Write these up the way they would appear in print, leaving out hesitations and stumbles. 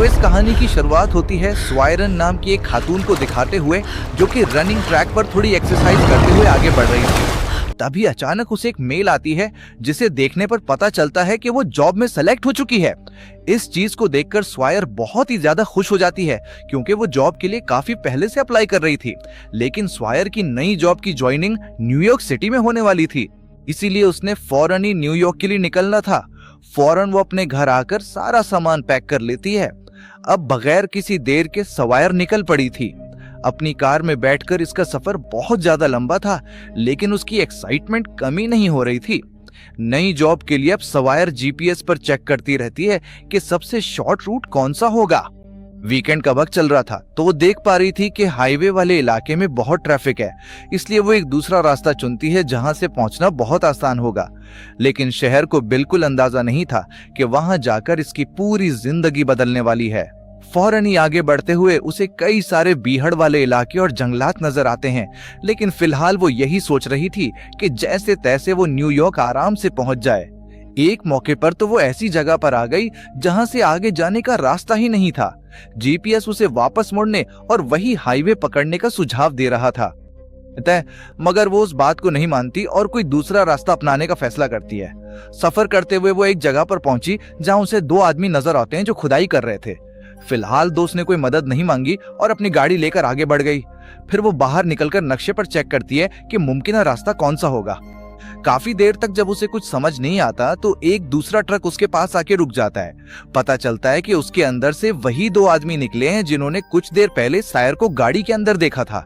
तो इस कहानी की शुरुआत होती है स्वायरन नाम की एक खातून को दिखाते हुए, जो कि रनिंग ट्रैक पर थोड़ी एक्सरसाइज करते हुए आगे बढ़ रही थी। तभी अचानक उसे एक मेल आती है, जिसे देखने पर पता चलता है कि वो जॉब में सेलेक्ट हो चुकी है। इस चीज को देखकर स्वायर बहुत ही ज्यादा खुश हो जाती है, क्योंकि वो जॉब के लिए काफी पहले से अप्लाई कर रही थी। लेकिन स्वायर की नई जॉब की ज्वाइनिंग न्यूयॉर्क सिटी में होने वाली थी, इसीलिए उसने फौरन ही न्यूयॉर्क के लिए निकलना था। फौरन वो अपने घर आकर सारा सामान पैक कर लेती है। अब बगैर किसी देर के स्वायर निकल पड़ी थी। अपनी कार में बैठकर इसका सफर बहुत ज्यादा लंबा था, लेकिन उसकी एक्साइटमेंट कमी नहीं हो रही थी। नई जॉब के लिए अब स्वायर जीपीएस पर चेक करती रहती है कि सबसे शॉर्ट रूट कौन सा होगा। वीकेंड का वक्त चल रहा था, तो वो देख पा रही थी कि हाईवे वाले इलाके में बहुत ट्रैफिक है, इसलिए वो एक दूसरा रास्ता चुनती है जहां से पहुंचना बहुत आसान होगा। लेकिन शहर को बिल्कुल अंदाजा नहीं था कि वहां जाकर इसकी पूरी जिंदगी बदलने वाली है। फौरन ही आगे बढ़ते हुए उसे कई सारे बीहड़ वाले इलाके और जंगलात नजर आते हैं, लेकिन फिलहाल वो यही सोच रही थी कि जैसे तैसे वो न्यूयॉर्क आराम से पहुंच जाए। एक मौके पर तो वो ऐसी जगह पर आ गई जहां से आगे जाने का रास्ता ही नहीं था। जीपीएस उसे वापस मुड़ने और वही हाईवे पकड़ने का सुझाव दे रहा था, मगर वो उस बात को नहीं मानती और कोई दूसरा रास्ता अपनाने का फैसला करती है। सफर करते हुए वो एक जगह पर पहुंची जहां उसे दो आदमी नजर आते हैं जो खुदाई कर रहे थे। फिलहाल दोस्त ने कोई मदद नहीं मांगी और अपनी गाड़ी लेकर आगे बढ़ गई। फिर वो बाहर निकलकर नक्शे पर चेक करती है कि मुमकिन रास्ता कौन सा होगा। काफी देर तक जब उसे कुछ समझ नहीं आता तो एक दूसरा ट्रक उसके पास आके रुक जाता है। पता चलता है कि उसके अंदर से वही दो आदमी निकले हैं जिन्होंने कुछ देर पहले शायर को गाड़ी के अंदर देखा था।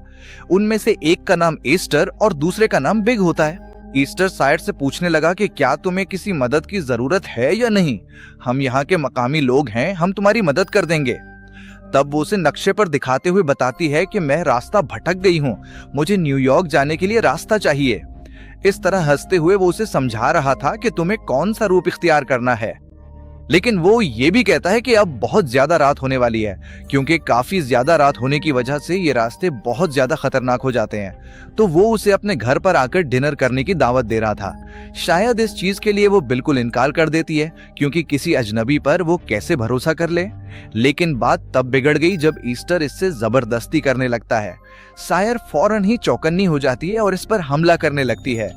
उनमें से एक का नाम ईस्टर और दूसरे का नाम बिग होता है। ईस्टर शायर से पूछने लगा कि क्या तुम्हें किसी मदद की जरूरत है या नहीं, हम यहाँ के मकामी लोग हैं, हम तुम्हारी मदद कर देंगे। तब वो उसे नक्शे पर दिखाते हुए बताती है कि मैं रास्ता भटक गई हूँ, मुझे न्यूयॉर्क जाने के लिए रास्ता चाहिए। इस तरह हंसते हुए वो उसे समझा रहा था कि तुम्हें कौन सा रूप इख्तियार करना है, लेकिन वो ये भी कहता है कि अब बहुत ज्यादा रात होने वाली है, क्योंकि काफी ज्यादा रात होने की वजह से ये रास्ते बहुत ज्यादा खतरनाक हो जाते हैं। तो वो उसे अपने घर पर आकर डिनर करने की दावत दे रहा था। शायद इस चीज के लिए वो बिल्कुल इनकार कर देती है, क्योंकि किसी अजनबी पर वो कैसे भरोसा कर ले। लेकिन बात तब बिगड़ गई जब ईस्टर इससे जबरदस्ती करने लगता है। शायर फौरन ही चौकन्नी हो जाती है और इस पर हमला करने लगती है।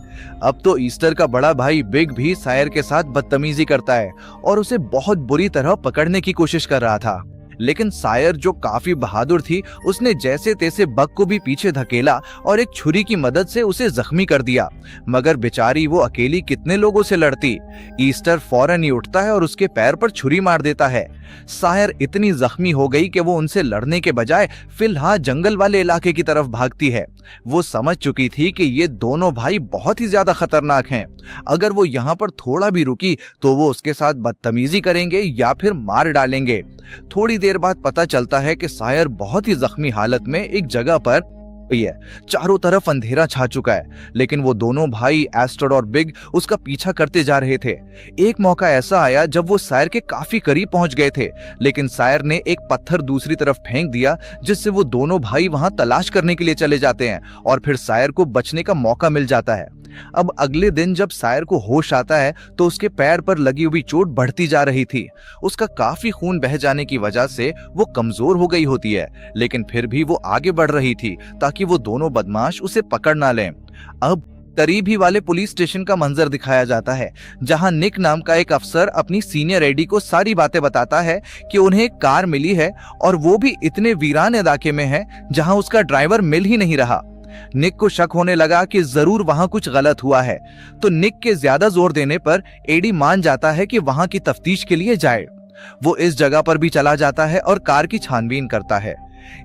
अब तो ईस्टर का बड़ा भाई बिग भी शायर के साथ बदतमीजी करता है और उसे बहुत बुरी तरह पकड़ने की कोशिश कर रहा था। लेकिन शायर, जो काफी बहादुर थी, उसने जैसे तैसे बग को भी पीछे धकेला और एक छुरी की मदद से उसे जख्मी कर दिया। मगर बेचारी वो अकेली कितने लोगों से लड़ती। ईस्टर फौरन ही उठता है और उसके पैर पर छुरी मार देता है। शायर इतनी जख्मी हो गई कि वो उनसे लड़ने के बजाय फिलहाल जंगल वाले इलाके की तरफ भागती है। वो समझ चुकी थी कि ये दोनों भाई बहुत ही ज्यादा खतरनाक हैं। अगर वो यहाँ पर थोड़ा भी रुकी तो वो उसके साथ बदतमीजी करेंगे या फिर मार डालेंगे। थोड़ी देर बाद पता चलता है कि शायर बहुत ही जख्मी हालत में एक जगह पर है। चारों तरफ अंधेरा छा चुका है, लेकिन वो दोनों भाई एस्टर और बिग उसका पीछा करते जा रहे थे। एक मौका ऐसा आया जब वो शायर के काफी करीब पहुंच गए थे, लेकिन शायर ने एक पत्थर दूसरी तरफ फेंक दिया, जिससे वो दोनों भाई वहां तलाश करने के लिए चले जाते हैं और फिर शायर को बचने का मौका मिल जाता है। अब अगले दिन जब शायर को होश आता है तो उसके पैर पर लगी हुई चोट बढ़ती जा रही थी। उसका काफी खून बह जाने की वजह से वो कमजोर हो गई होती है, लेकिन फिर भी वो आगे बढ़ रही थी ताकि वो दोनों बदमाश उसे पकड़ ना लें। अब करीब ही वाले पुलिस स्टेशन का मंजर दिखाया जाता है, जहां निक नाम का एक अफसर अपनी सीनियर एडी को सारी बातें बताता है कि उन्हें एक कार मिली है और वो भी इतने वीरान इलाके में है जहां उसका ड्राइवर मिल ही नहीं रहा। निक को शक होने लगा कि जरूर वहां कुछ गलत हुआ है, तो निक के ज्यादा जोर देने पर एडी मान जाता है कि वहां की तफ्तीश के लिए जाए। वो इस जगह पर भी चला जाता है और कार की छानबीन करता है।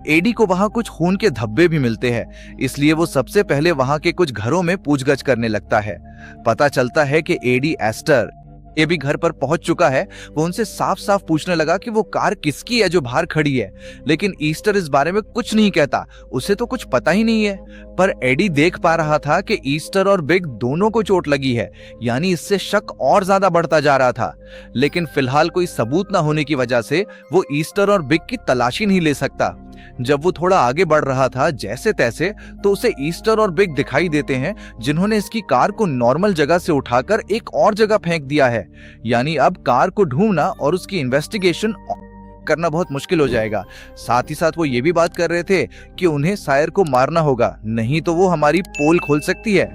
एडी को वहां कुछ खून के धब्बे भी मिलते हैं, इसलिए वो सबसे पहले वहां के कुछ घरों में पूछगछ करने लगता है। पता चलता है कि एडी एस्टर ये भी घर पर पहुंच चुका है। वो उनसे साफ साफ पूछने लगा कि वो कार किसकी है जो बाहर खड़ी है, लेकिन ईस्टर इस बारे में कुछ नहीं कहता, उसे तो कुछ पता ही नहीं है। पर एडी देख पा रहा था कि ईस्टर और बिग दोनों को चोट लगी है, यानी इससे शक और ज्यादा बढ़ता जा रहा था। लेकिन फिलहाल कोई सबूत ना होने की वजह से वो ईस्टर और बिग की तलाशी नहीं ले सकता। जब वो थोड़ा आगे बढ़ रहा था जैसे तैसे, तो उसे ईस्टर और बिग दिखाई देते हैं, जिन्होंने इसकी कार को नॉर्मल जगह से उठाकर एक और जगह फेंक दिया है। यानी अब कार को ढूंढना और उसकी इन्वेस्टिगेशन करना बहुत मुश्किल हो जाएगा। साथ ही साथ वो ये भी बात कर रहे थे कि उन्हें सायर को मारना होगा, नहीं तो वो हमारी पोल खोल सकती है।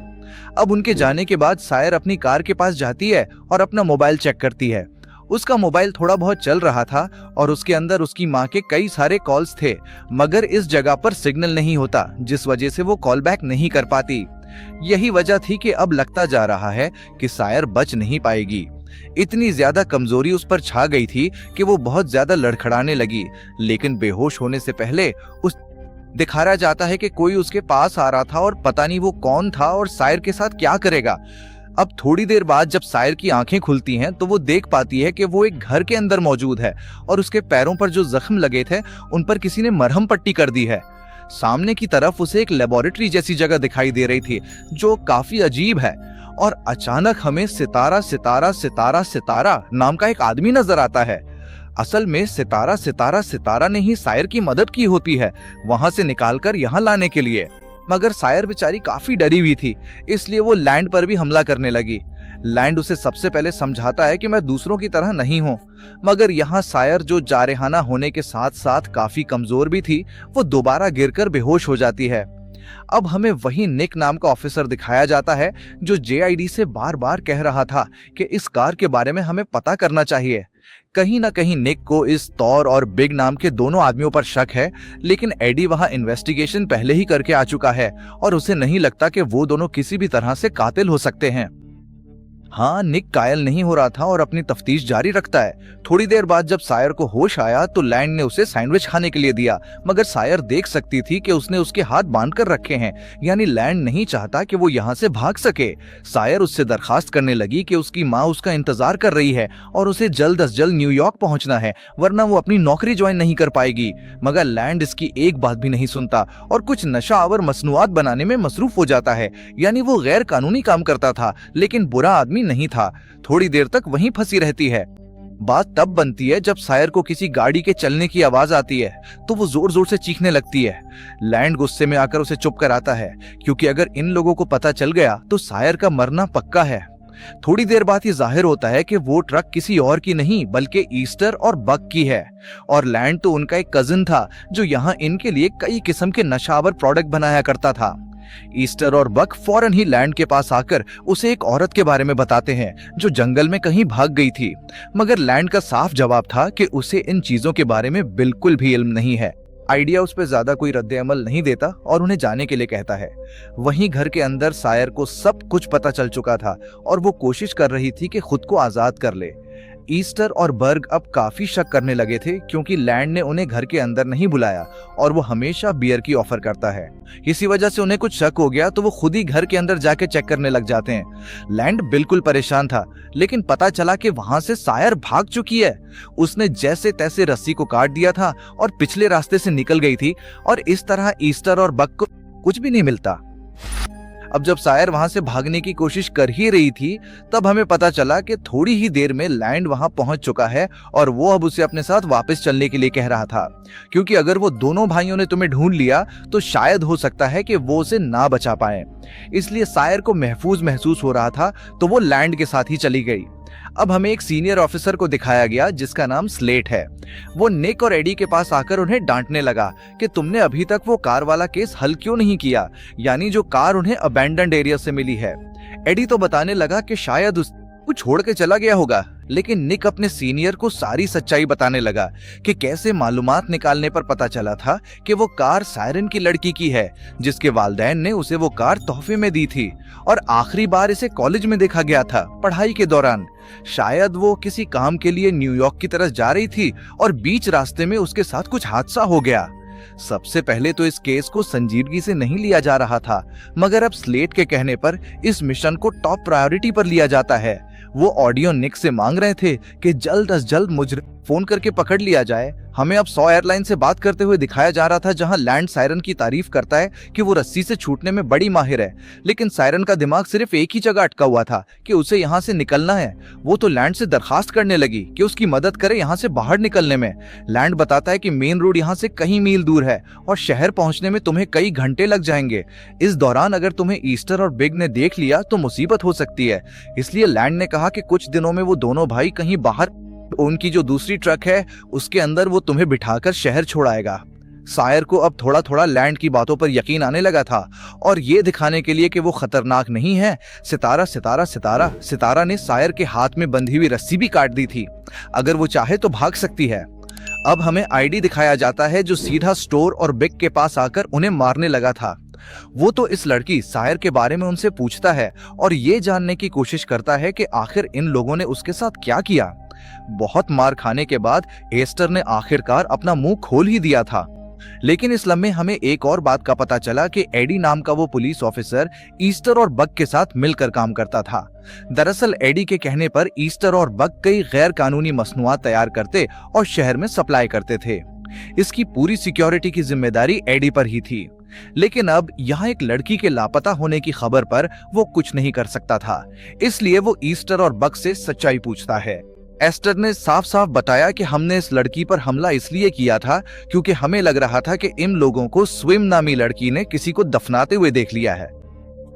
अब उनके जाने के बाद सायर अपनी कार के पास जाती है और अपना मोबाइल चेक करती है। उसका मोबाइल थोड़ा बहुत चल रहा था और उसके अंदर उसकी माँ के कई सारे कॉल्स थे, मगर इस जगह पर सिग्नल नहीं होता, जिस वजह से वो कॉल बैक नहीं कर पाती। यही वजह थी कि अब लगता जा रहा है कि सायर बच नहीं पाएगी। इतनी ज्यादा कमजोरी उस पर छा गई थी कि वो बहुत ज्यादा लड़खड़ाने लगी, लेकिन बेहोश होने से पहले उस दिखाया जाता है कि कोई उसके पास आ रहा था और पता नहीं वो कौन था और सायर के साथ क्या करेगा। अब थोड़ी देर बाद जब सायर की आंखें खुलती हैं तो वो देख पाती है कि वो एक घर के अंदर मौजूद है और उसके पैरों पर जो जख्म लगे थे उन पर किसी ने मरहम पट्टी कर दी है। सामने की तरफ उसे एक लेबोरेटरी जैसी जगह दिखाई दे रही थी जो काफी अजीब है, और अचानक हमें सितारा सितारा सितारा सितारा नाम का एक आदमी नजर आता है। असल में सितारा सितारा सितारा ने ही सायर की मदद की होती है वहां से निकालकर यहाँ लाने के लिए, मगर सायर बेचारी काफी डरी हुई थी, इसलिए वो लैंड पर भी हमला करने लगी। लैंड उसे सबसे पहले समझाता है कि मैं दूसरों की तरह नहीं हूँ, मगर यहाँ सायर जो जारहाना होने के साथ साथ काफी कमजोर भी थी, वो दोबारा गिरकर बेहोश हो जाती है। अब हमें वही निक नाम का ऑफिसर दिखाया जाता है जो जेआईडी से बार बार कह रहा था कि इस कार के बारे में हमें पता करना चाहिए। कहीं ना कहीं निक को इस तौर और बिग नाम के दोनों आदमियों पर शक है, लेकिन एडी वहां इन्वेस्टिगेशन पहले ही करके आ चुका है और उसे नहीं लगता कि वो दोनों किसी भी तरह से कातिल हो सकते हैं। हाँ, निक कायल नहीं हो रहा था और अपनी तफ्तीश जारी रखता है। थोड़ी देर बाद जब सायर को होश आया तो लैंड ने उसे सैंडविच खाने के लिए दिया, मगर सायर देख सकती थी कि उसने उसके हाथ बांध कर रखे हैं, यानी लैंड नहीं चाहता कि वो यहाँ से भाग सके। सायर उससे दरखास्त करने लगी कि उसकी माँ उसका इंतजार कर रही है और उसे जल्द अज जल्द न्यूयॉर्क पहुंचना है, वरना वो अपनी नौकरी ज्वाइन नहीं कर पाएगी। मगर लैंड इसकी एक बात भी नहीं सुनता और कुछ नशा आवर मसनूआत बनाने में मसरूफ हो जाता है, यानी वो गैर कानूनी काम करता था, लेकिन बुरा आदमी नहीं था। थोड़ी देर तक वहीं फंसी रहती है। बात तब बनती है जब सायर को किसी गाड़ी के चलने की आवाज आती है तो वो जोर जोर से चीखने लगती है। लैंड गुस्से में आकर उसे चुप कराता है, क्योंकि अगर इन लोगों को पता चल गया तो सायर का मरना पक्का है। थोड़ी देर बाद ये जाहिर होता है कि वो ट्रक किसी और की नहीं बल्कि ईस्टर और बक की है, और लैंड तो उनका एक कजिन था जो यहाँ इनके लिए कई किस्म के नशावर प्रोडक्ट बनाया करता था। ईस्टर और बक फौरन ही लैंड के पास आकर उसे एक औरत के बारे में बताते हैं जो जंगल में कहीं भाग गई थी, मगर लैंड का साफ जवाब था कि उसे इन चीजों के बारे में बिल्कुल भी इल्म नहीं है। आइडिया उस पर ज्यादा कोई रद्द अमल नहीं देता और उन्हें जाने के लिए कहता है। वहीं घर के अंदर सायर को सब कुछ पता चल चुका था और वो कोशिश कर रही थी कि खुद को आजाद कर ले। ईस्टर और बर्ग अब काफी शक करने लगे थे, क्योंकि लैंड ने उन्हें घर के अंदर नहीं बुलाया और वो हमेशा बियर की ऑफर करता है। इसी वजह से उन्हें कुछ शक हो गया तो वो खुद ही घर के अंदर जाके चेक करने लग जाते हैं। लैंड बिल्कुल परेशान था, लेकिन पता चला कि वहां से सायर भाग चुकी है। उसने जैसे तैसे रस्सी को काट दिया था और पिछले रास्ते से निकल गई थी, और इस तरह ईस्टर और बक को कुछ भी नहीं मिलता। अब जब सायर वहां से भागने की कोशिश कर ही रही थी, तब हमें पता चला कि थोड़ी ही देर में लैंड वहां पहुंच चुका है और वो अब उसे अपने साथ वापस चलने के लिए कह रहा था, क्योंकि अगर वो दोनों भाइयों ने तुम्हें ढूंढ लिया तो शायद हो सकता है कि वो उसे ना बचा पाए। इसलिए सायर को महफूज महसूस हो रहा था तो वो लैंड के साथ ही चली गई। अब हमें एक सीनियर ऑफिसर को दिखाया गया जिसका नाम स्लेट है। वो निक और एडी के पास आकर उन्हें डांटने लगा कि तुमने अभी तक वो कार वाला केस हल क्यों नहीं किया, यानी जो कार उन्हें अबैंडन्ड एरिया से मिली है। एडी तो बताने लगा कि शायद उसको छोड़ के चला गया होगा, लेकिन निक अपने सीनियर को सारी सच्चाई बताने लगा कि कैसे मालूमात निकालने पर पता चला था कि वो कार सायरन की लड़की की है, जिसके वालिदैन ने उसे वो कार तोहफे में दी थी और आखिरी बार इसे कॉलेज में देखा गया था पढ़ाई के दौरान। शायद वो किसी काम के लिए न्यूयॉर्क की तरफ जा रही थी और बीच रास्ते में उसके साथ कुछ हादसा हो गया। सबसे पहले तो इस केस को संजीदगी से नहीं लिया जा रहा था, मगर अब स्लेट के कहने पर इस मिशन को टॉप प्रायोरिटी पर लिया जाता है। वो ऑडियो निक से मांग रहे थे कि जल्द अज जल्द मुझे फोन करके पकड़ लिया जाए। हमें अब 100 एयरलाइन से बात करते हुए दिखाया जा रहा था, जहां लैंड सायरन की तारीफ करता है कि वो रस्सी से छूटने में बड़ी माहिर है, लेकिन सायरन का दिमाग सिर्फ एक ही जगह अटका हुआ था कि उसे यहाँ से निकलना है। वो तो लैंड से दरखास्त करने लगी कि उसकी मदद करे यहाँ से बाहर निकलने में। लैंड बताता है कि मेन रोड यहाँ से कई मील दूर है और शहर पहुंचने में तुम्हें कई घंटे लग जाएंगे। इस दौरान अगर तुम्हें ईस्टर और बिग ने देख लिया तो मुसीबत हो सकती है। इसलिए लैंड ने कहा कि कुछ दिनों में वो दोनों भाई कहीं बाहर उनकी जो दूसरी ट्रक है उसके अंदर वो तुम्हें बिठाकर शहर छोड़ाएगा। सायर को अब थोड़ा थोड़ा लैंड की बातों पर यकीन आने लगा था, और ये दिखाने के लिए कि वो खतरनाक नहीं है, सितारा ने सायर के हाथ में बंधी हुई रस्सी भी काट दी थी। अगर वो चाहे तो भाग सकती है। अब हमें आईडी दिखाया जाता है जो सीधा स्टोर और बिग के पास आकर उन्हें मारने लगा था। वो तो इस लड़की सायर के बारे में उनसे पूछता है और ये जानने की कोशिश करता है कि आखिर इन लोगों ने उसके साथ क्या किया। बहुत मार खाने के बाद एस्टर ने आखिरकार अपना मुंह खोल ही दिया था। लेकिन इस लम्हे हमें एक और बात का पता चला कि एडी नाम का वो पुलिस ऑफिसर ईस्टर और बग के साथ मिलकर काम करता था। दरअसल एडी के कहने पर ईस्टर और बग कई गैर कानूनी मसनूआत तैयार करते और शहर में सप्लाई करते थे। इसकी पूरी सिक्योरिटी की जिम्मेदारी एडी पर ही थी। लेकिन अब यहाँ एक लड़की के लापता होने की खबर पर वो कुछ नहीं कर सकता था, इसलिए वो ईस्टर और बग से सच्चाई पूछता है। एस्टर ने साफ साफ बताया कि हमने इस लड़की पर हमला इसलिए किया था क्योंकि हमें लग रहा था कि इन लोगों को स्विम नामी लड़की ने किसी को दफनाते हुए देख लिया है।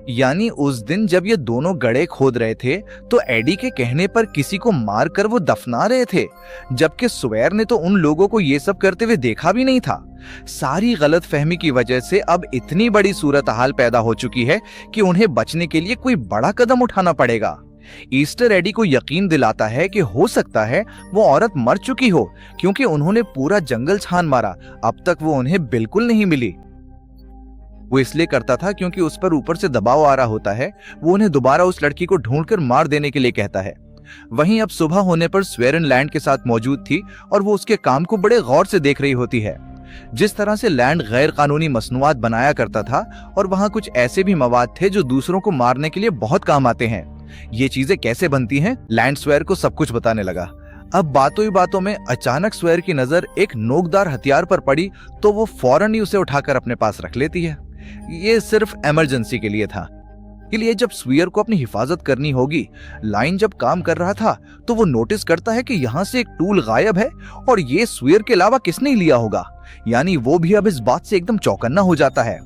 यानी उस दिन जब ये दोनों गड्ढे खोद रहे थे तो एडी के कहने पर किसी को मारकर वो दफना रहे थे, जबकि स्वेर ने तो उन लोगों को ये सब करते हुए देखा भी नहीं था। सारी गलतफहमी की वजह से अब इतनी बड़ी सूरत हाल पैदा हो चुकी है कि उन्हें बचने के लिए कोई बड़ा कदम उठाना पड़ेगा। ईस्टर एडी को यकीन दिलाता है कि हो सकता है वो औरत मर चुकी हो, क्योंकि उन्होंने पूरा जंगल छान मारा, अब तक वो उन्हें बिल्कुल नहीं मिली। वो इसलिए करता था क्योंकि उस पर ऊपर से दबाव आ रहा होता है। वो उन्हें दोबारा उस लड़की को ढूंढकर मार देने के लिए कहता है। वहीं अब सुबह होने पर स्वेरन लैंड के साथ मौजूद थी और वो उसके काम को बड़े गौर से देख रही होती है। जिस तरह से लैंड गैर कानूनी मसनूआत बनाया करता था और वहां कुछ ऐसे भी मवाद थे जो दूसरों को मारने के लिए बहुत काम आते हैं। ये चीजें कैसे बनती हैं, लैंड स्वेर को सब कुछ बताने लगा। अब बातों ही बातों में अचानक स्वेर की नजर एक नोकदार हथियार पर पड़ी तो वो फौरन ही उसे उठाकर अपने पास रख लेती है। ये सिर्फ इमरजेंसी के लिए था। के लिए जब स्वीयर को अपनी हिफाजत करनी होगी, लाइन जब काम कर रहा था तो वो नोटिस करता है कि यहाँ से एक टूल गायब है और ये स्वीयर के अलावा किसने लिया होगा। यानी वो भी अब इस बात से एकदम चौकन्ना हो जाता है।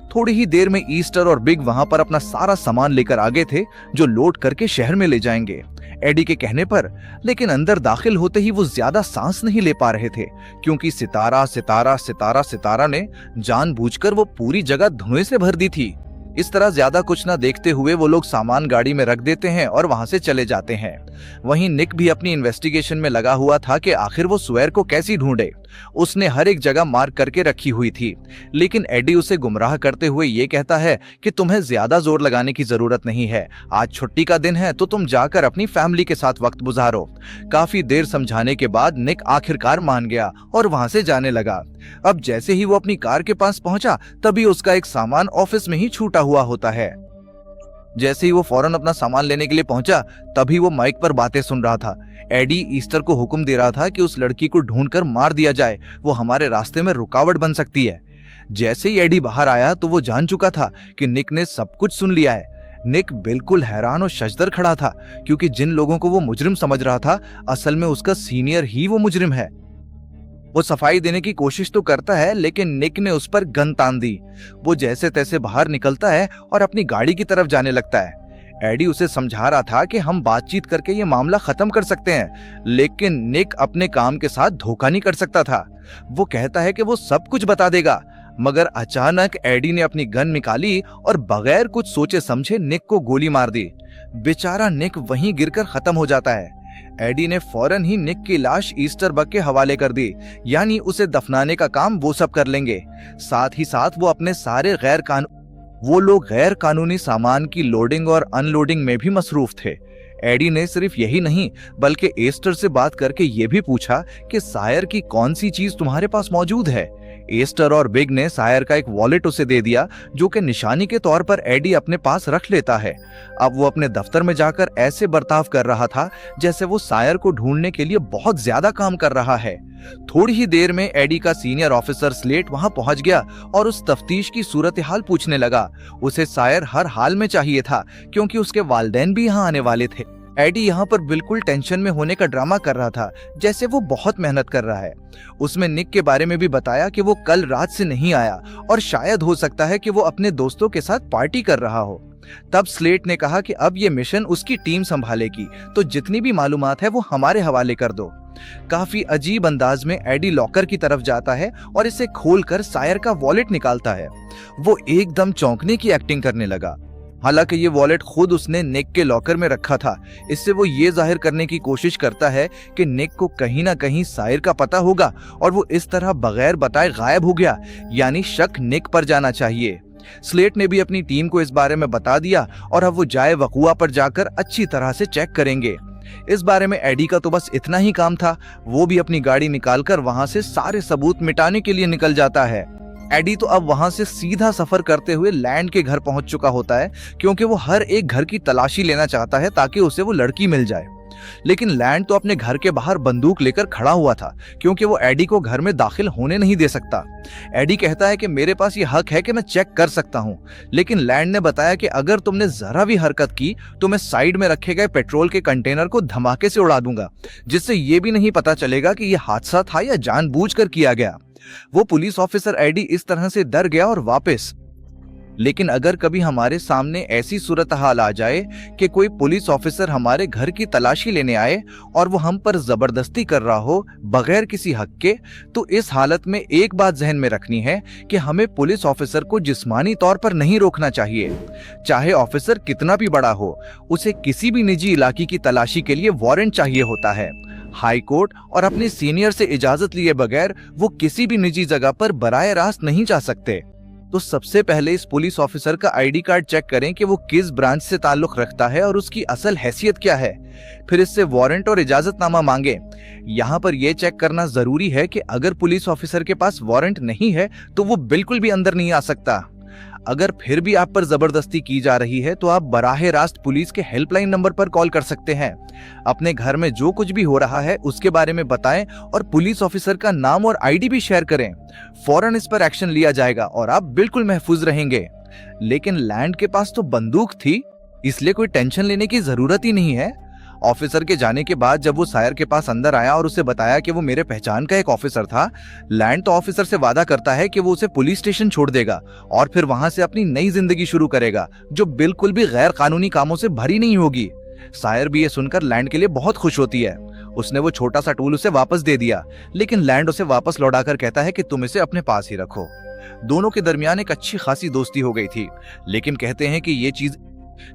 थोड़ी ही देर में ईस्टर और बिग वहां पर अपना सारा सामान लेकर आगे थे जो लोड करके शहर में ले जाएंगे एडी के कहने पर। लेकिन अंदर दाखिल होते ही वो ज्यादा सांस नहीं ले पा रहे थे क्योंकि सितारा ने जानबूझकर वो पूरी जगह धुएं से भर दी थी। इस तरह ज्यादा कुछ ना देखते हुए वो लोग सामान गाड़ी में रख देते हैं और वहां से चले जाते हैं। वहीं निक भी अपनी इन्वेस्टिगेशन में लगा हुआ था कि आखिर वो स्वेर को कैसी ढूंढे। उसने हर एक जगह मार्क करके रखी हुई थी, लेकिन एडी उसे गुमराह करते हुए ये कहता है कि तुम्हें ज्यादा जोर लगाने की जरूरत नहीं है, आज छुट्टी का दिन है तो तुम जाकर अपनी फैमिली के साथ वक्त गुजारो। काफी देर समझाने के बाद निक आखिरकार मान गया और वहां से जाने लगा। अब जैसे ही वो अपनी कार के पास पहुंचा तभी उसका एक सामान ऑफिस में ही छूटा हुआ होता है। जैसे ही वो फौरन अपना सामान लेने के लिए पहुंचा तभी वो माइक पर बातें सुन रहा था। एडी ईस्टर को हुक्म दे रहा था कि उस लड़की को ढूंढकर मार दिया जाए, वो हमारे रास्ते में रुकावट बन सकती है। जैसे ही एडी बाहर आया तो वो जान चुका था कि निक ने सब कुछ सुन लिया है। निक बिल्कुल हैरान और शजदर खड़ा था क्योंकि जिन लोगों को वो मुजरिम समझ रहा था असल में उसका सीनियर ही वो मुजरिम है। वो सफाई देने की कोशिश तो करता है लेकिन निक ने उस पर गन तान दी। वो जैसे तैसे बाहर निकलता है और अपनी गाड़ी की तरफ जाने लगता है। एडी उसे समझा रहा था कि हम बातचीत करके ये मामला खत्म कर सकते हैं, लेकिन निक अपने काम के साथ धोखा नहीं कर सकता था। वो कहता है कि वो सब कुछ बता देगा, मगर अचानक एडी ने अपनी गन निकाली और बगैर कुछ सोचे समझे निक को गोली मार दी। बेचारा निक वहीं गिरकर खत्म हो जाता है। एडी ने फौरन ही निक की लाश ईस्टर बग के हवाले कर दी, यानी उसे दफनाने का काम वो सब कर लेंगे। साथ ही साथ वो अपने सारे गैर कानूनी सामान की लोडिंग और अनलोडिंग में भी मसरूफ थे। एडी ने सिर्फ यही नहीं बल्कि एस्टर से बात करके ये भी पूछा कि सायर की कौन सी चीज तुम्हारे पास मौजूद है। एस्टर और बिग ने सायर का एक वॉलेट उसे दे दिया जो कि निशानी के तौर पर एडी अपने पास रख लेता है। अब वो अपने दफ्तर में जाकर ऐसे बर्ताव कर रहा था जैसे वो सायर को ढूंढने के लिए बहुत ज्यादा काम कर रहा है। थोड़ी ही देर में एडी का सीनियर ऑफिसर स्लेट वहां पहुंच गया और उस तफ्तीश की सूरत हाल पूछने लगा। उसे सायर हर हाल में चाहिए था क्योंकि उसके वालिदैन भी यहाँ आने वाले थे। एडी यहाँ पर बिल्कुल टेंशन में होने का ड्रामा कर रहा था जैसे वो बहुत मेहनत कर रहा है। उसमें निक के बारे में भी बताया कि वो कल रात से नहीं आया और शायद हो सकता है कि वो अपने दोस्तों के साथ पार्टी कर रहा हो। तब स्लेट ने कहा कि अब ये मिशन उसकी टीम संभालेगी, तो जितनी भी मालूमात है वो हमारे हवाले कर दो। काफी अजीब अंदाज में एडी लॉकर की तरफ जाता है और इसे खोलकर सायर का वॉलेट निकालता है। वो एकदम चौंकने की एक्टिंग करने लगा। हालांकि ये वॉलेट खुद उसने निक के लॉकर में रखा था। इससे वो ये जाहिर करने की कोशिश करता है कि निक को कहीं ना कहीं सायर का पता होगा और वो इस तरह बगैर बताए गायब हो गया, यानी शक निक पर जाना चाहिए। स्लेट ने भी अपनी टीम को इस बारे में बता दिया और अब वो जाए वकुआ पर जाकर अच्छी तरह से चेक करेंगे। इस बारे में एडी का तो बस इतना ही काम था। वो भी अपनी गाड़ी निकालकर वहां से सारे सबूत मिटाने के लिए निकल जाता है। एडी तो अब वहां से सीधा सफर करते हुए लैंड के घर पहुंच चुका होता है, क्योंकि वो हर एक घर की तलाशी लेना चाहता है ताकि उसे वो लड़की मिल जाए। लेकिन लैंड तो अपने घर के बाहर बंदूक लेकर खड़ा हुआ था, क्योंकि वो एडी को घर में दाखिल होने नहीं दे सकता। एडी कहता है कि मेरे पास ये हक है कि मैं चेक कर सकता हूँ, लेकिन लैंड ने बताया कि अगर तुमने जरा भी हरकत की तो मैं साइड में रखे गए पेट्रोल के कंटेनर को धमाके से उड़ा दूंगा, जिससे ये भी नहीं पता चलेगा कि यह हादसा था या जानबूझकर किया गया। वो पुलिस ऑफिसर एडी इस तरह से डर गया और वापस। लेकिन अगर कभी हमारे सामने ऐसी सूरत हाल आ जाए कि कोई पुलिस ऑफिसर हमारे घर की तलाशी लेने आए और वो हम पर जबरदस्ती कर रहा हो बगैर किसी हक के, तो इस हालत में एक बात जहन में रखनी है कि हमें पुलिस ऑफिसर को जिस्मानी तौर पर नहीं रोकना चाहिए। चाहे ऑफिसर कितना भी बड़ा हो, उसे किसी भी निजी इलाके की तलाशी के लिए वारंट चाहिए होता है। हाई कोर्ट और अपने सीनियर से इजाजत लिए बगैर वो किसी भी निजी जगह पर बराह रास्त नहीं जा सकते। तो सबसे पहले इस पुलिस ऑफिसर का आईडी कार्ड चेक करें कि वो किस ब्रांच से ताल्लुक रखता है और उसकी असल हैसियत क्या है। फिर इससे वारंट और इजाजतनामा मांगे। यहाँ पर यह चेक करना जरूरी है कि अगर पुलिस ऑफिसर के पास वारंट नहीं है तो वो बिल्कुल भी अंदर नहीं आ सकता। अगर फिर भी आप पर जबरदस्ती की जा रही है तो आप बराह रास्त पुलिस के हेल्पलाइन नंबर पर कॉल कर सकते हैं। अपने घर में जो कुछ भी हो रहा है उसके बारे में बताएं और पुलिस ऑफिसर का नाम और आईडी भी शेयर करें। फौरन इस पर एक्शन लिया जाएगा और आप बिल्कुल महफूज रहेंगे। लेकिन लैंड के पास तो बंदूक थी, इसलिए कोई टेंशन लेने की जरूरत ही नहीं है। ऑफिसर के जाने के बाद जब वो सायर के पास अंदर आया और उसे बताया कि वो मेरे पहचान का एक ऑफिसर था, लैंड तो ऑफिसर से वादा करता है कि वो उसे पुलिस स्टेशन छोड़ देगा और फिर वहां से अपनी नई जिंदगी शुरू करेगा, जो बिल्कुल भी गैर कानूनी कामों से भरी नहीं होगी। सायर भी ये सुनकर लैंड के लिए बहुत खुश होती है। उसने वो छोटा सा टूल उसे वापस दे दिया, लेकिन लैंड उसे वापस लौटाकर कहता है कि तुम इसे अपने पास ही रखो। दोनों के दरमियान एक अच्छी खासी दोस्ती हो गई थी, लेकिन कहते हैं कि ये चीज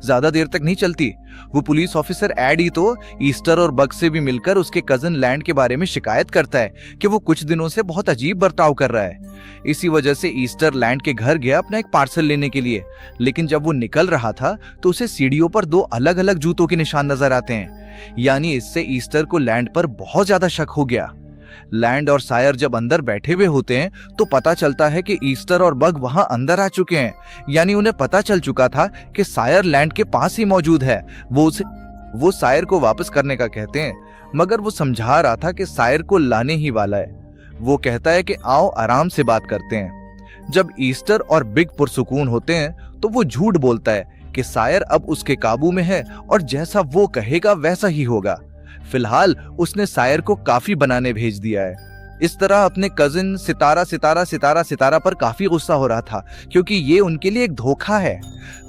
ज्यादा देर तक नहीं चलती। वो पुलिस ऑफिसर एडी तो ईस्टर और बग से भी मिलकर उसके कजन लैंड के बारे में शिकायत करता है कि वो कुछ दिनों से बहुत अजीब बर्ताव कर रहा है। इसी वजह से ईस्टर लैंड के घर गया अपना एक पार्सल लेने के लिए, लेकिन जब वो निकल रहा था तो उसे सीढ़ियों पर 2 अलग अलग जूतों के निशान नजर आते हैं। यानी इससे ईस्टर को लैंड पर बहुत ज्यादा शक हो गया। लैंड और सायर जब अंदर बैठे हुए होते हैं तो पता चलता है कि ईस्टर और बग वहां अंदर आ चुके हैं। यानी उन्हें पता चल चुका था कि सायर लैंड के पास ही मौजूद है। वो सायर को वापस करने का कहते हैं, मगर वो समझा रहा था कि सायर को लाने ही वाला है। वो कहता है कि आओ आराम से बात करते हैं। जब ईस्टर और बिग पुरसुकून होते हैं तो वो झूठ बोलता है कि सायर अब उसके काबू में है और जैसा वो कहेगा वैसा ही होगा। फिलहाल उसने सायर को काफी बनाने भेज दिया है। इस तरह अपने कजिन सितारा पर काफी गुस्सा हो रहा था, क्योंकि ये उनके लिए एक धोखा है।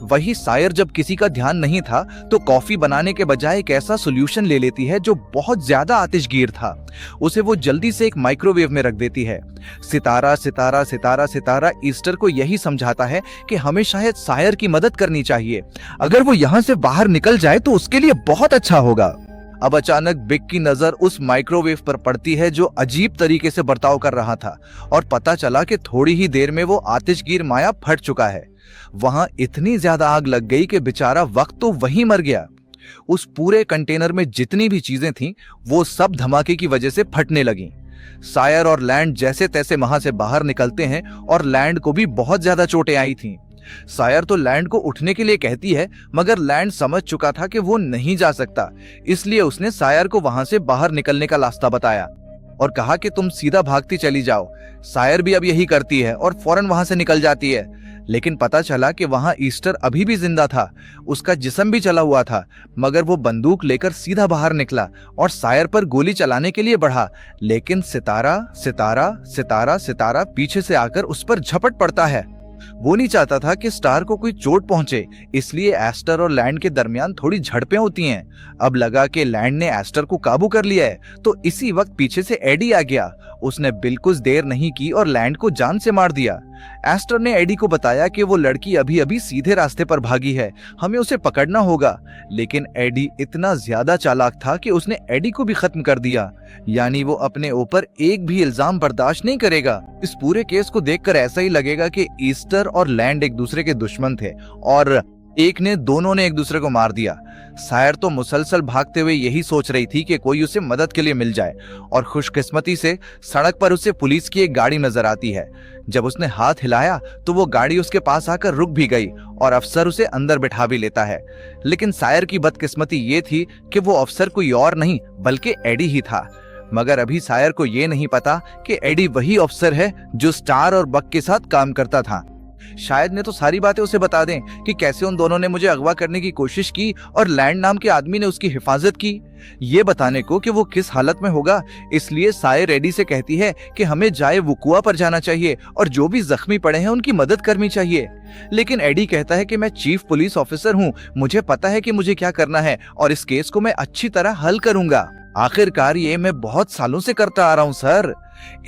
वही सायर जब किसी का ध्यान नहीं था तो कॉफी बनाने के बजाय एक ऐसा सॉल्यूशन ले लेती है जो बहुत ज्यादा आतिशगीर था। उसे वो जल्दी से एक माइक्रोवेव में रख देती है। सितारा ईस्टर को यही समझाता है कि हमें शायद सायर की मदद करनी चाहिए। अगर वो यहाँ से बाहर निकल जाए तो उसके लिए बहुत अच्छा होगा। अब अचानक बिग की नजर उस माइक्रोवेव पर पड़ती है जो अजीब तरीके से बर्ताव कर रहा था, और पता चला कि थोड़ी ही देर में वो आतिशगीर माया फट चुका है। वहां इतनी ज्यादा आग लग गई कि बेचारा वक्त तो वहीं मर गया। उस पूरे कंटेनर में जितनी भी चीजें थीं वो सब धमाके की वजह से फटने लगीं। सायर और लैंड जैसे तैसे वहां से बाहर निकलते हैं और लैंड को भी बहुत ज्यादा चोटें आई थीं। सायर तो लैंड को उठने के लिए कहती है, मगर लैंड समझ चुका था कि वो नहीं जा सकता, इसलिए उसने सायर को वहां से बाहर निकलने का रास्ता बताया और कहा कि तुम सीधा भागती चली जाओ। सायर भी अब यही करती है और फौरन वहां से निकल जाती है। लेकिन पता चला कि वहां ईस्टर अभी भी जिंदा था, उसका जिस्म भी चला हुआ था, मगर वो बंदूक लेकर सीधा बाहर निकला और सायर पर गोली चलाने के लिए बढ़ा। लेकिन सितारा पीछे से आकर उस पर झपट पड़ता है। वो नहीं चाहता था कि स्टार को कोई चोट पहुंचे, इसलिए एस्टर और लैंड के दरमियान थोड़ी झड़पें होती हैं। अब लगा कि लैंड ने एस्टर को काबू कर लिया है, तो इसी वक्त पीछे से एडी आ गया। उसने बिल्कुल देर नहीं की और लैंड को जान से मार दिया। एस्टर ने एडी को बताया कि वो लड़की अभी अभी सीधे रास्ते पर भागी है, हमें उसे पकड़ना होगा। लेकिन एडी इतना ज्यादा चालाक था कि उसने एडी को भी खत्म कर दिया, यानी वो अपने ऊपर एक भी इल्जाम बर्दाश्त नहीं करेगा। इस पूरे केस को देखकर ऐसा ही लगेगा कि ईस्टर और लैंड एक दूसरे के दुश्मन थे और दोनों ने एक दूसरे को मार दिया। सायर तो मुसलसल भागते हुए यही सोच रही थी कि कोई उसे मदद के लिए मिल जाए, और खुशकिस्मती से सड़क पर उसे पुलिस की एक गाड़ी नजर आती है। जब उसने हाथ हिलाया तो वो गाड़ी उसके पास आकर रुक भी गई और अफसर उसे अंदर बिठा भी लेता है। लेकिन सायर की बदकिस्मती ये थी कि वो अफसर कोई और नहीं बल्कि एडी ही था। मगर अभी सायर को ये नहीं पता कि एडी वही अफसर है जो स्टार और बक के साथ काम करता था। शायद ने तो सारी बातें उसे बता दें कि कैसे उन दोनों ने मुझे अगवा करने की कोशिश की और लैंड नाम के आदमी ने उसकी हिफाजत की। ये बताने को कि वो किस हालत में होगा, इसलिए सायर एडी से कहती है कि हमें जाए वुकुआ पर जाना चाहिए और जो भी जख्मी पड़े हैं उनकी मदद करनी चाहिए। लेकिन एडी कहता है कि मैं चीफ पुलिस ऑफिसर हूँ, मुझे पता है कि मुझे क्या करना है और इस केस को मैं अच्छी तरह हल करूंगा। आखिरकार ये मैं बहुत सालों से करता आ रहा हूँ सर।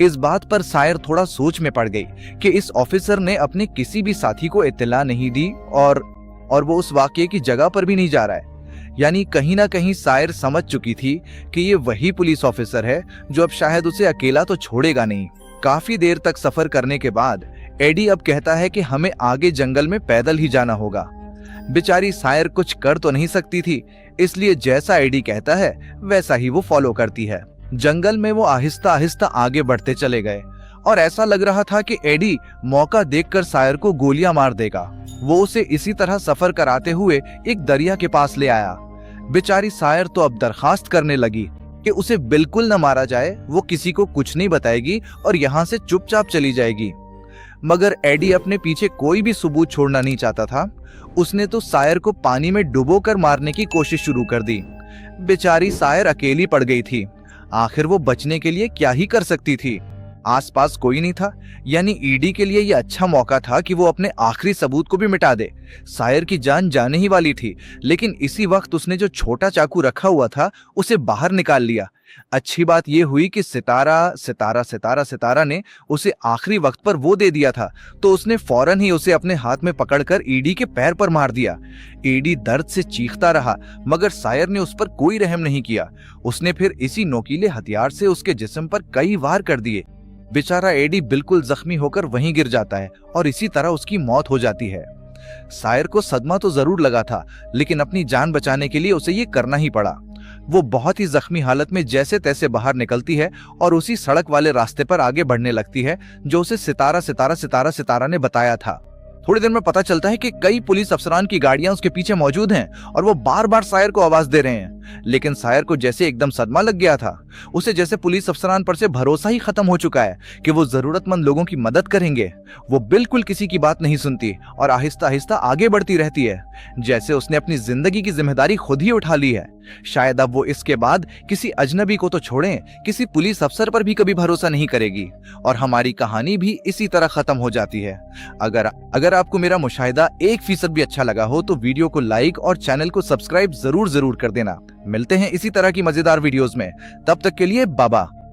इस बात पर सायर थोड़ा सोच में पड़ गई कि इस ऑफिसर ने अपने किसी भी साथी को इत्तला नहीं दी और वो उस वाकये की जगह पर भी नहीं जा रहा है। यानी कहीं ना कहीं सायर समझ चुकी थी कि ये वही पुलिस ऑफिसर है जो अब शायद उसे अकेला तो छोड़ेगा नहीं। काफी देर तक सफर करने के बाद एडी अब कहता है कि हमें आगे जंगल में पैदल ही जाना होगा। बेचारी सायर कुछ कर तो नहीं सकती थी, इसलिए जैसा एडी कहता है वैसा ही वो फॉलो करती है। जंगल में वो आहिस्ता आहिस्ता आगे बढ़ते चले गए और ऐसा लग रहा था कि एडी मौका देखकर सायर को गोलियां मार देगा। वो उसे इसी तरह सफर कराते हुए एक दरिया के पास ले आया। बेचारी सायर तो अब दरखास्त करने लगी कि उसे बिल्कुल न मारा जाए, वो किसी को कुछ नहीं बताएगी और यहाँ से चुपचाप चली जाएगी। मगर एडी अपने पीछे कोई भी सबूत छोड़ना नहीं चाहता था। उसने तो सायर को पानी में डुबोकर मारने की कोशिश शुरू कर दी। बेचारी सायर अकेली पड़ गई थी। आखिर वो बचने के लिए क्या ही कर सकती थी। आसपास कोई नहीं था, यानी ईडी के लिए यह अच्छा मौका था कि वो अपने आखिरी सबूत को भी मिटा दे। सायर की जान जाने ही वाली थी, लेकिन इसी वक्त उसने जो छोटा चाकू रखा हुआ था उसे बाहर निकाल लिया। अच्छी बात यह हुई कि सितारा ने उसे आखिरी वक्त पर वो दे दिया था, तो उसने फौरन ही उसे अपने हाथ में पकड़कर ईडी के पैर पर मार दिया। ईडी दर्द से चीखता रहा, मगर सायर ने उस पर कोई रहम नहीं किया। उसने फिर इसी नोकीले हथियार से उसके जिस्म पर कई वार कर दिए। बेचारा एडी बिल्कुल जख्मी होकर वहीं गिर जाता है और इसी तरह उसकी मौत हो जाती है। सायर को सदमा तो जरूर लगा था, लेकिन अपनी जान बचाने के लिए उसे ये करना ही पड़ा। वो बहुत ही जख्मी हालत में जैसे तैसे बाहर निकलती है और उसी सड़क वाले रास्ते पर आगे बढ़ने लगती है जो उसे सितारा ने बताया था। थोड़ी देर में पता चलता है कि कई पुलिस अफसरान की गाड़ियां उसके पीछे मौजूद हैं और वो बार बार सायर को आवाज दे रहे हैं। लेकिन सायर को जैसे एकदम सदमा लग गया था। उसे जैसे पुलिस अफसरान पर से भरोसा ही खत्म हो चुका है कि वो जरूरतमंद लोगों की मदद करेंगे। वो बिल्कुल किसी की बात नहीं सुनती और आहिस्ता आहिस्ता आगे बढ़ती रहती है, जैसे उसने अपनी जिंदगी की जिम्मेदारी खुद ही उठा ली है। शायद अब वो इसके बाद किसी अजनबी को तो छोड़ें, किसी पुलिस अफसर पर भी कभी भरोसा नहीं करेगी और हमारी कहानी भी इसी तरह खत्म हो जाती है। अगर आपको मेरा मुशाहिदा 1% भी अच्छा लगा हो तो वीडियो को लाइक और चैनल को सब्सक्राइब जरूर कर देना। मिलते हैं इसी तरह की मजेदार वीडियोस में, तब तक के लिए बाबा।